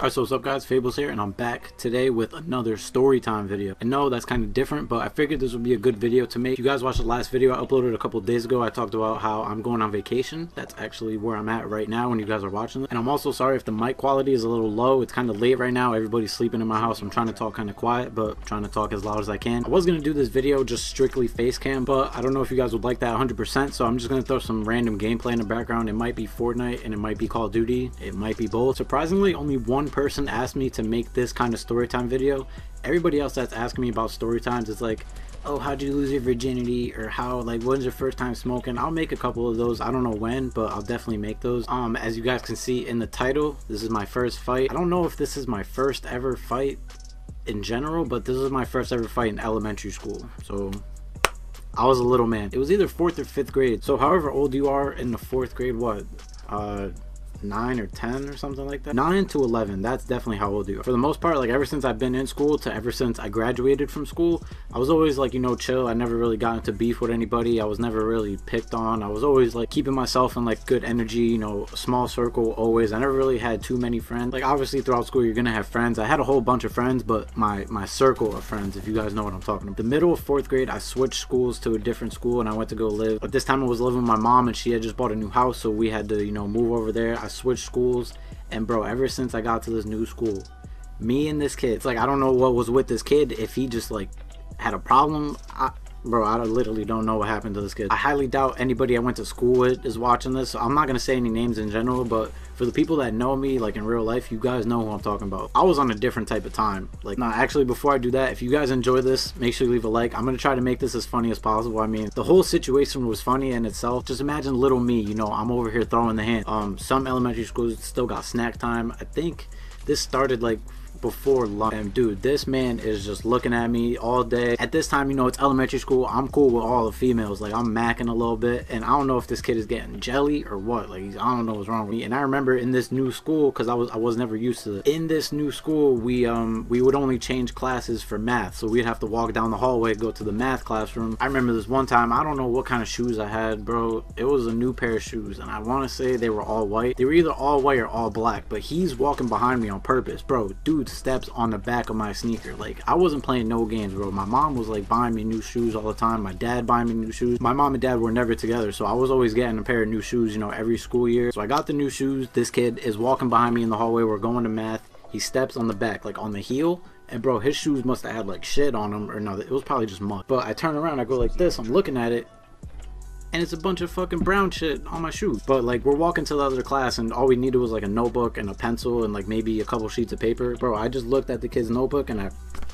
Alright, so what's up guys, Fables here, and I'm back today with another story time video. And no, that's kind of different, but I figured this would be a good video to make. If you guys watched the last video I uploaded a couple days ago, I talked about how I'm going on vacation. That's actually where I'm at right now when you guys are watching it. And I'm also sorry if the mic quality is a little low. It's kind of late right now, everybody's sleeping in my house. I'm trying to talk kind of quiet, but I'm trying to talk as loud as I can. I was going to do this video just strictly face cam, but I don't know if you guys would like that 100%, so I'm just going to throw some random gameplay in the background. It might be Fortnite and it might be Call of Duty. It might be both. Surprisingly, only one person asked me to make this kind of story time video. Everybody else that's asking me about story times is like, oh, how'd you lose your virginity, or how, like, when's your first time smoking? I'll make a couple of those. I don't know when, but I'll definitely make those. As you guys can see in the title, this is my first fight. I don't know if this is my first ever fight in general, but this is my first ever fight in elementary school. So I was a little man. It was either 4th or 5th grade. So however old you are in the 4th grade, what, 9 or 10 or something like that. 9 to 11, that's definitely how old you are. For the most part, like, ever since I've been in school to ever since I graduated from school, I was always like, you know, chill. I never really got into beef with anybody. I was never really picked on. I was always like keeping myself in like good energy, you know, a small circle always. I never really had too many friends. Like, obviously throughout school you're gonna have friends. I had a whole bunch of friends, but my circle of friends, if you guys know what I'm talking about. The middle of 4th grade I switched schools to a different school and I went to go live, but this time I was living with my mom and she had just bought a new house, so we had to, you know, move over there. I switched schools, and bro, ever since I got to this new school, me and this kid, it's like, I don't know what was with this kid, if he just like had a problem. Bro, I literally don't know what happened to this kid. I highly doubt anybody I went to school with is watching this, so I'm not gonna say any names in general, but for the people that know me like in real life, you guys know who I'm talking about. I was on a different type of time. Like, nah, actually, before I do that, if you guys enjoy this, make sure you leave a like. I'm gonna try to make this as funny as possible. I mean, the whole situation was funny in itself. Just imagine little me, you know, I'm over here throwing the hand. Some elementary schools still got snack time. I think this started like before lunch, and dude, this man is just looking at me all day. At this time, you know, it's elementary school. I'm cool with all the females. Like, I'm macking a little bit, and I don't know if this kid is getting jelly or what. Like, I don't know what's wrong with me. And I remember in this new school, because I was never used to it. In this new school, we would only change classes for math, so we'd have to walk down the hallway, go to the math classroom. I remember this one time, I don't know what kind of shoes I had, bro. It was a new pair of shoes, and I want to say they were all white. They were either all white or all black, but he's walking behind me on purpose, bro. Dude steps on the back of my sneaker. Like, I wasn't playing no games, bro. My mom was like buying me new shoes all the time. My dad buying me new shoes. My mom and dad were never together, so I was always getting a pair of new shoes, you know, every school year. So I got the new shoes. This kid is walking behind me in the hallway. We're going to math. He steps on the back, like on the heel, and bro, his shoes must have had like shit on them, or no, it was probably just mud. But I turn around, I go like this, I'm looking at it, and it's a bunch of fucking brown shit on my shoes. But like, we're walking to the other class and all we needed was like a notebook and a pencil and like maybe a couple sheets of paper. Bro, I just looked at the kid's notebook and I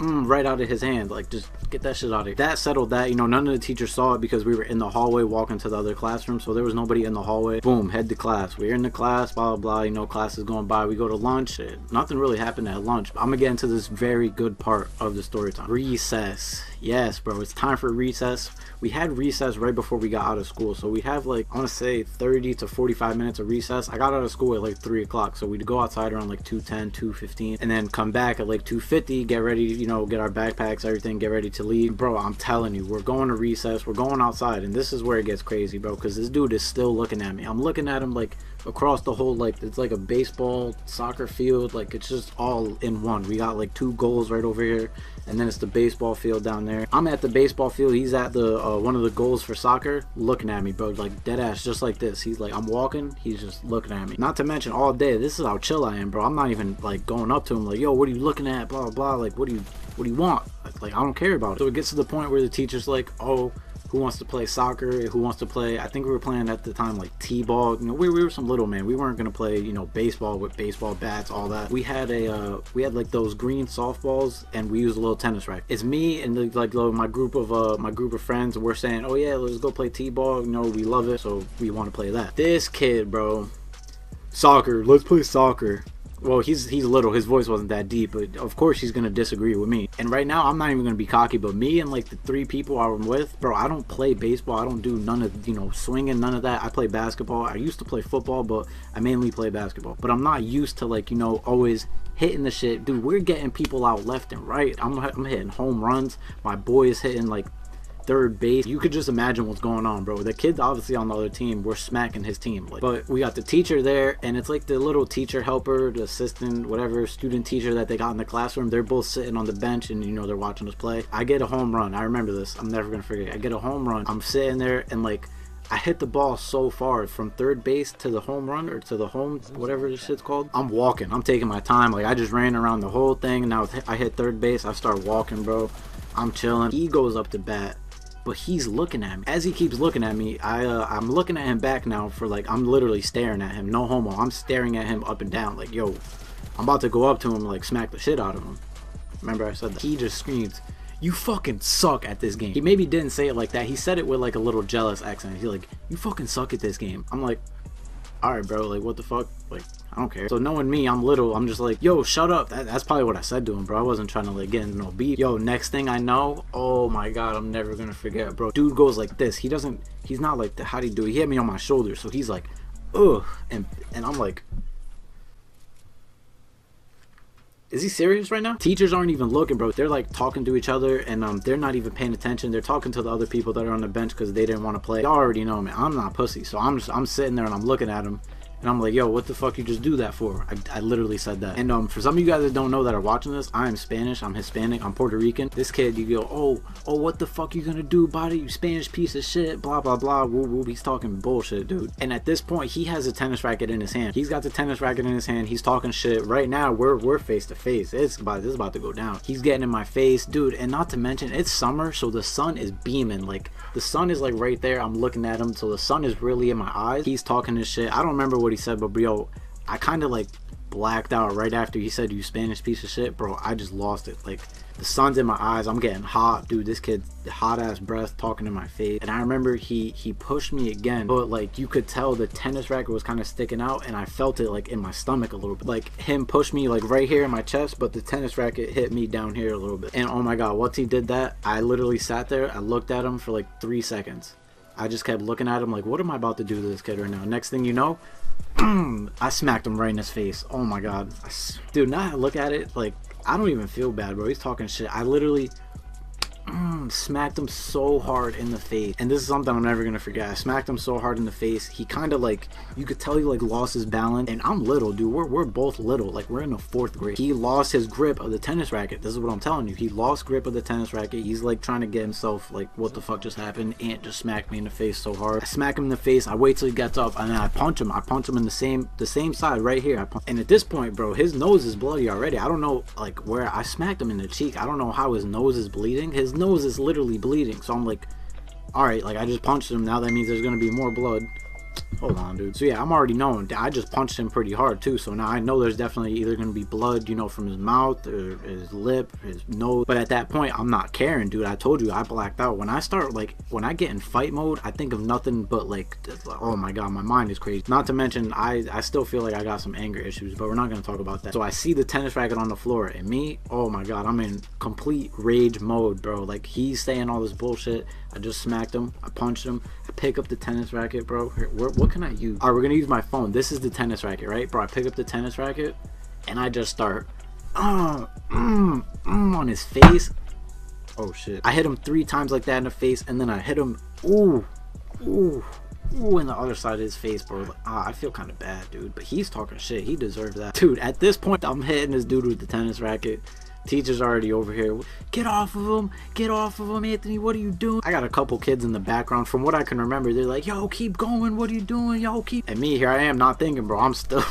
right out of his hand, like, just get that shit out of here. That settled that. You know, none of the teachers saw it because we were in the hallway walking to the other classroom, so there was nobody in the hallway. Boom, head to class. We're in the class, blah blah blah, you know, class is going by. We go to lunch. Nothing really happened at lunch. I'm gonna get into this very good part of the story time. Recess. Yes, bro, it's time for recess. We had recess right before we got out of school, so we have like, I want to say 30 to 45 minutes of recess. I got out of school at like 3 o'clock, so we'd go outside around like 2:10, 2:15, and then come back at like 2:50, get ready, you know, get our backpacks, everything, get ready to leave. Bro, I'm telling you, we're going to recess, we're going outside, and this is where it gets crazy, bro, because this dude is still looking at me. I'm looking at him like across the whole, like, it's like a baseball soccer field, like, it's just all in one. We got like 2 goals right over here, and then it's the baseball field down there. I'm at the baseball field, he's at the one of the goals for soccer, looking at me, bro, like dead ass, just like this. He's like, I'm walking, he's just looking at me. Not to mention, all day, this is how chill I am, bro. I'm not even like going up to him like, yo, what are you looking at, blah blah blah, like, what do you want? Like, I don't care about it. So it gets to the point where the teacher's like, oh, who wants to play soccer, who wants to play, I think we were playing at the time like t-ball. You know, we were some little man. We weren't gonna play, you know, baseball with baseball bats, all that. We had like those green softballs, and we used a little tennis racket. It's me and like my group of friends, and we're saying, oh yeah, let's go play t-ball, you know, we love it, so we want to play that. This kid, bro, soccer, let's play soccer. Well, he's little, his voice wasn't that deep, but of course he's gonna disagree with me. And right now, I'm not even gonna be cocky, but me and like the 3 people I'm with, bro, I don't play baseball. I don't do none of, you know, swinging, none of that. I play basketball. I used to play football, but I mainly play basketball. But I'm not used to, like, you know, always hitting the shit. Dude, we're getting people out left and right. I'm hitting home runs. My boy is hitting like third base. You could just imagine what's going on, bro. The kids obviously on the other team were smacking his team, like, but we got the teacher there, and it's like the little teacher helper, the assistant, whatever, student teacher that they got in the classroom. They're both sitting on the bench, and you know, they're watching us play. I get a home run. I remember this. I'm never gonna forget. I get a home run. I'm sitting there, and like, I hit the ball so far from third base to the home run, or to the home, whatever this shit's called. I'm walking. I'm taking my time. Like, I just ran around the whole thing, and now I hit third base. I start walking, bro. I'm chilling. He goes up to bat, but he's looking at me. As he keeps looking at me, I'm looking at him back now for like, I'm literally staring at him. No homo. I'm staring at him up and down. Like, yo, I'm about to go up to him and like smack the shit out of him. Remember I said that? He just screams, "You fucking suck at this game." He maybe didn't say it like that. He said it with like a little jealous accent. He's like, "You fucking suck at this game." I'm like, alright, bro, like, what the fuck? Like, I don't care. So knowing me, I'm little, I'm just like, yo, shut up. That's probably what I said to him, bro. I wasn't trying to like get into no beef. Yo, next thing I know, oh my god, I'm never gonna forget, bro. Dude goes like this. He's not like, how'd he do? He hit me on my shoulder, so he's like, ugh, and I'm like, is he serious right now? Teachers aren't even looking, bro. They're like talking to each other, and they're not even paying attention. They're talking to the other people that are on the bench because they didn't want to play. Y'all already know, man, I'm not pussy. So I'm sitting there and I'm looking at him, and I'm like, yo, what the fuck you just do that for? I literally said that. And for some of you guys that don't know that are watching this, I am Spanish, I'm Hispanic, I'm Puerto Rican. This kid, you go, oh, what the fuck you gonna do about it, you Spanish piece of shit, blah blah blah, woo woo. He's talking bullshit, dude. And at this point, he has a tennis racket in his hand. He's got the tennis racket in his hand. He's talking shit. Right now, we're face to face. This is about to go down. He's getting in my face, dude. And not to mention, it's summer, so the sun is beaming. Like, the sun is like right there. I'm looking at him, so the sun is really in my eyes. He's talking his shit. I don't remember what he said, but yo, I kind of like blacked out right after he said, "You Spanish piece of shit," bro. I just lost it. Like, the sun's in my eyes, I'm getting hot, dude. This kid, hot ass breath talking in my face. And I remember he pushed me again, but like, you could tell the tennis racket was kind of sticking out, and I felt it like in my stomach a little bit. Like, him pushed me like right here in my chest, but the tennis racket hit me down here a little bit. And oh my god, once he did that, I literally sat there, I looked at him for like 3 seconds. I just kept looking at him like, what am I about to do to this kid right now? Next thing you know, I smacked him right in his face. Oh my god. Dude, now I look at it, like, I don't even feel bad, bro. He's talking shit. I literally smacked him so hard in the face, and this is something I'm never gonna forget. I smacked him so hard in the face, he kind of like, you could tell he like lost his balance. And I'm little, dude. We're both little. Like, we're in the 4th grade. He lost his grip of the tennis racket. This is what I'm telling you. He lost grip of the tennis racket. He's like trying to get himself like, what the fuck just happened? Ant just smacked me in the face so hard. I smack him in the face. I wait till he gets up, and then I punch him. I punch him in the same side right here. And at this point, bro, his nose is bloody already. I don't know like where I smacked him in the cheek. I don't know how his nose is bleeding. His nose is literally bleeding. So I'm like, alright, like, I just punched him. Now that means there's gonna be more blood. Hold on, dude. So yeah, I'm already knowing. I just punched him pretty hard too, so now I know there's definitely either gonna be blood, you know, from his mouth or his lip, his nose. But at that point, I'm not caring, dude. I told you, I blacked out. When I start, like, when I get in fight mode, I think of nothing but like, oh my god, my mind is crazy. Not to mention, I still feel like I got some anger issues, but we're not gonna talk about that. So I see the tennis racket on the floor, and me, oh my god, I'm in complete rage mode, bro. Like, he's saying all this bullshit. I just smacked him. I punched him. I pick up the tennis racket, bro. Here, what can I use? Alright, we're gonna use my phone. This is the tennis racket, right, bro? I pick up the tennis racket, and I just start on his face. Oh shit. I hit him 3 times like that in the face, and then I hit him ooh in the other side of his face, bro. Like, I feel kind of bad, dude, but he's talking shit. He deserves that. Dude, at this point, I'm hitting this dude with the tennis racket. Teacher's already over here. Get off of him, Anthony, what are you doing? I got a couple kids in the background. From what I can remember, they're like, yo, keep going, what are you doing, yo, keep. And me, here I am, not thinking, bro. I'm still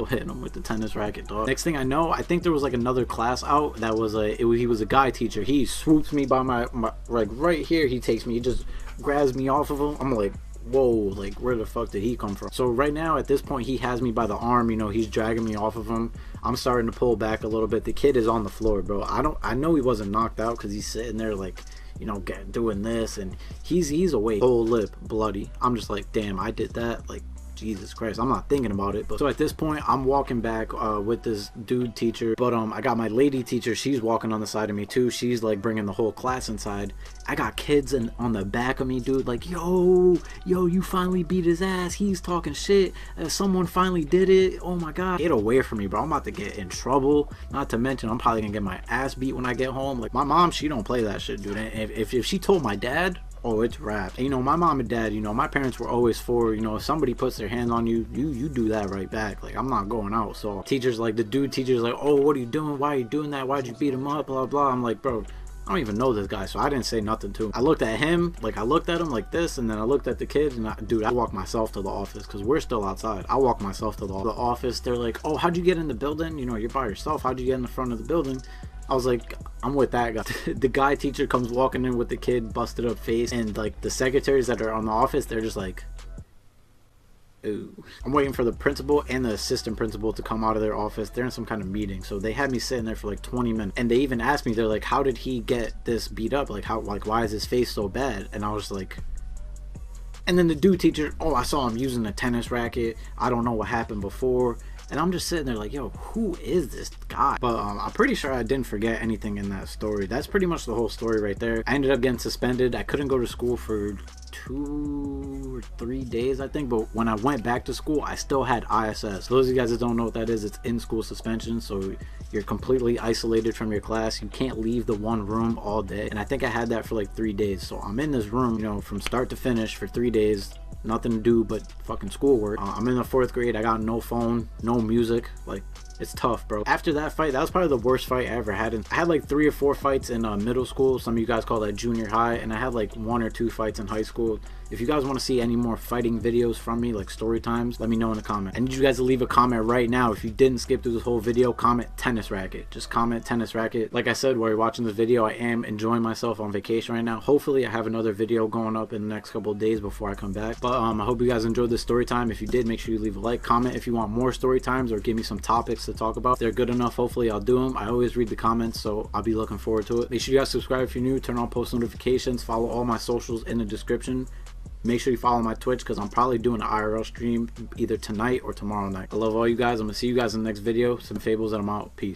hitting him with the tennis racket, dog. Next thing I know, I think there was like another class out that was he was a guy teacher. He swoops me by my like right here. He takes me, he just grabs me off of him. I'm like, whoa, like, where the fuck did he come from? So right now, at this point, he has me by the arm, you know, he's dragging me off of him. I'm starting to pull back a little bit. The kid is on the floor, bro. I know he wasn't knocked out because he's sitting there like, you know, doing this, and he's awake, whole lip bloody. I'm just like, damn, I did that, like, Jesus Christ, I'm not thinking about it. But so at this point, I'm walking back with this dude teacher, but I got my lady teacher, she's walking on the side of me too. She's like bringing the whole class inside. I got kids on the back of me, dude, like, yo, you finally beat his ass, he's talking shit, someone finally did it, oh my god. Get away from me, bro, I'm about to get in trouble. Not to mention, I'm probably gonna get my ass beat when I get home. Like, my mom, she don't play that shit, dude. And if she told my dad, oh, it's rap. And, you know, my mom and dad, you know, my parents were always for, you know, if somebody puts their hand on you, you do that right back. Like, I'm not going out. So teachers, like, the dude teacher's like, oh, what are you doing? Why are you doing that? Why'd you beat him up? Blah blah. I'm like, bro, I don't even know this guy, so I didn't say nothing to him. I looked at him, like, I looked at him like this, and then I looked at the kids, and dude, I walked myself to the office, because we're still outside. I walked myself to the office. They're like, oh, how'd you get in the building? You know, you're by yourself. How'd you get in the front of the building? I was like, I'm with that guy. The guy teacher comes walking in with the kid, busted up face, and like the secretaries that are on the office, they're just like, ooh. I'm waiting for the principal and the assistant principal to come out of their office. They're in some kind of meeting, so they had me sitting there for like 20 minutes, and they even asked me, they're like, how did he get this beat up? Like, why is his face so bad? And I was like, and then the dude teacher, oh, I saw him using a tennis racket, I don't know what happened before. And I'm just sitting there like, yo, who is this guy? But I'm pretty sure I didn't forget anything in that story. That's pretty much the whole story right there. I ended up getting suspended. I couldn't go to school for 2 or 3 days, I think. But when I went back to school, I still had ISS. For those of you guys that don't know what that is, it's in-school suspension. So you're completely isolated from your class. You can't leave the one room all day. And I think I had that for like 3 days. So I'm in this room, you know, from start to finish for 3 days. Nothing to do but fucking schoolwork. I'm in the 4th grade. I got no phone, no music. Like, it's tough, bro. After that fight, that was probably the worst fight I ever had. I had like 3 or 4 fights in middle school. Some of you guys call that junior high. And I had like 1 or 2 fights in high school. If you guys want to see any more fighting videos from me, like story times, let me know in the comment. I need you guys to leave a comment right now. If you didn't skip through this whole video, comment tennis racket. Just comment tennis racket. Like I said, while you're watching this video, I am enjoying myself on vacation right now. Hopefully I have another video going up in the next couple of days before I come back. But I hope you guys enjoyed this story time. If you did, make sure you leave a like, comment if you want more story times, or give me some topics to talk about. If they're good enough, hopefully I'll do them. I always read the comments, so I'll be looking forward to it. Make sure you guys subscribe if you're new, turn on post notifications, follow all my socials in the description. Make sure you follow my Twitch, because I'm probably doing an IRL stream either tonight or tomorrow night. I love all you guys. I'm gonna see you guys in the next video. Some fables, and I'm out. Peace.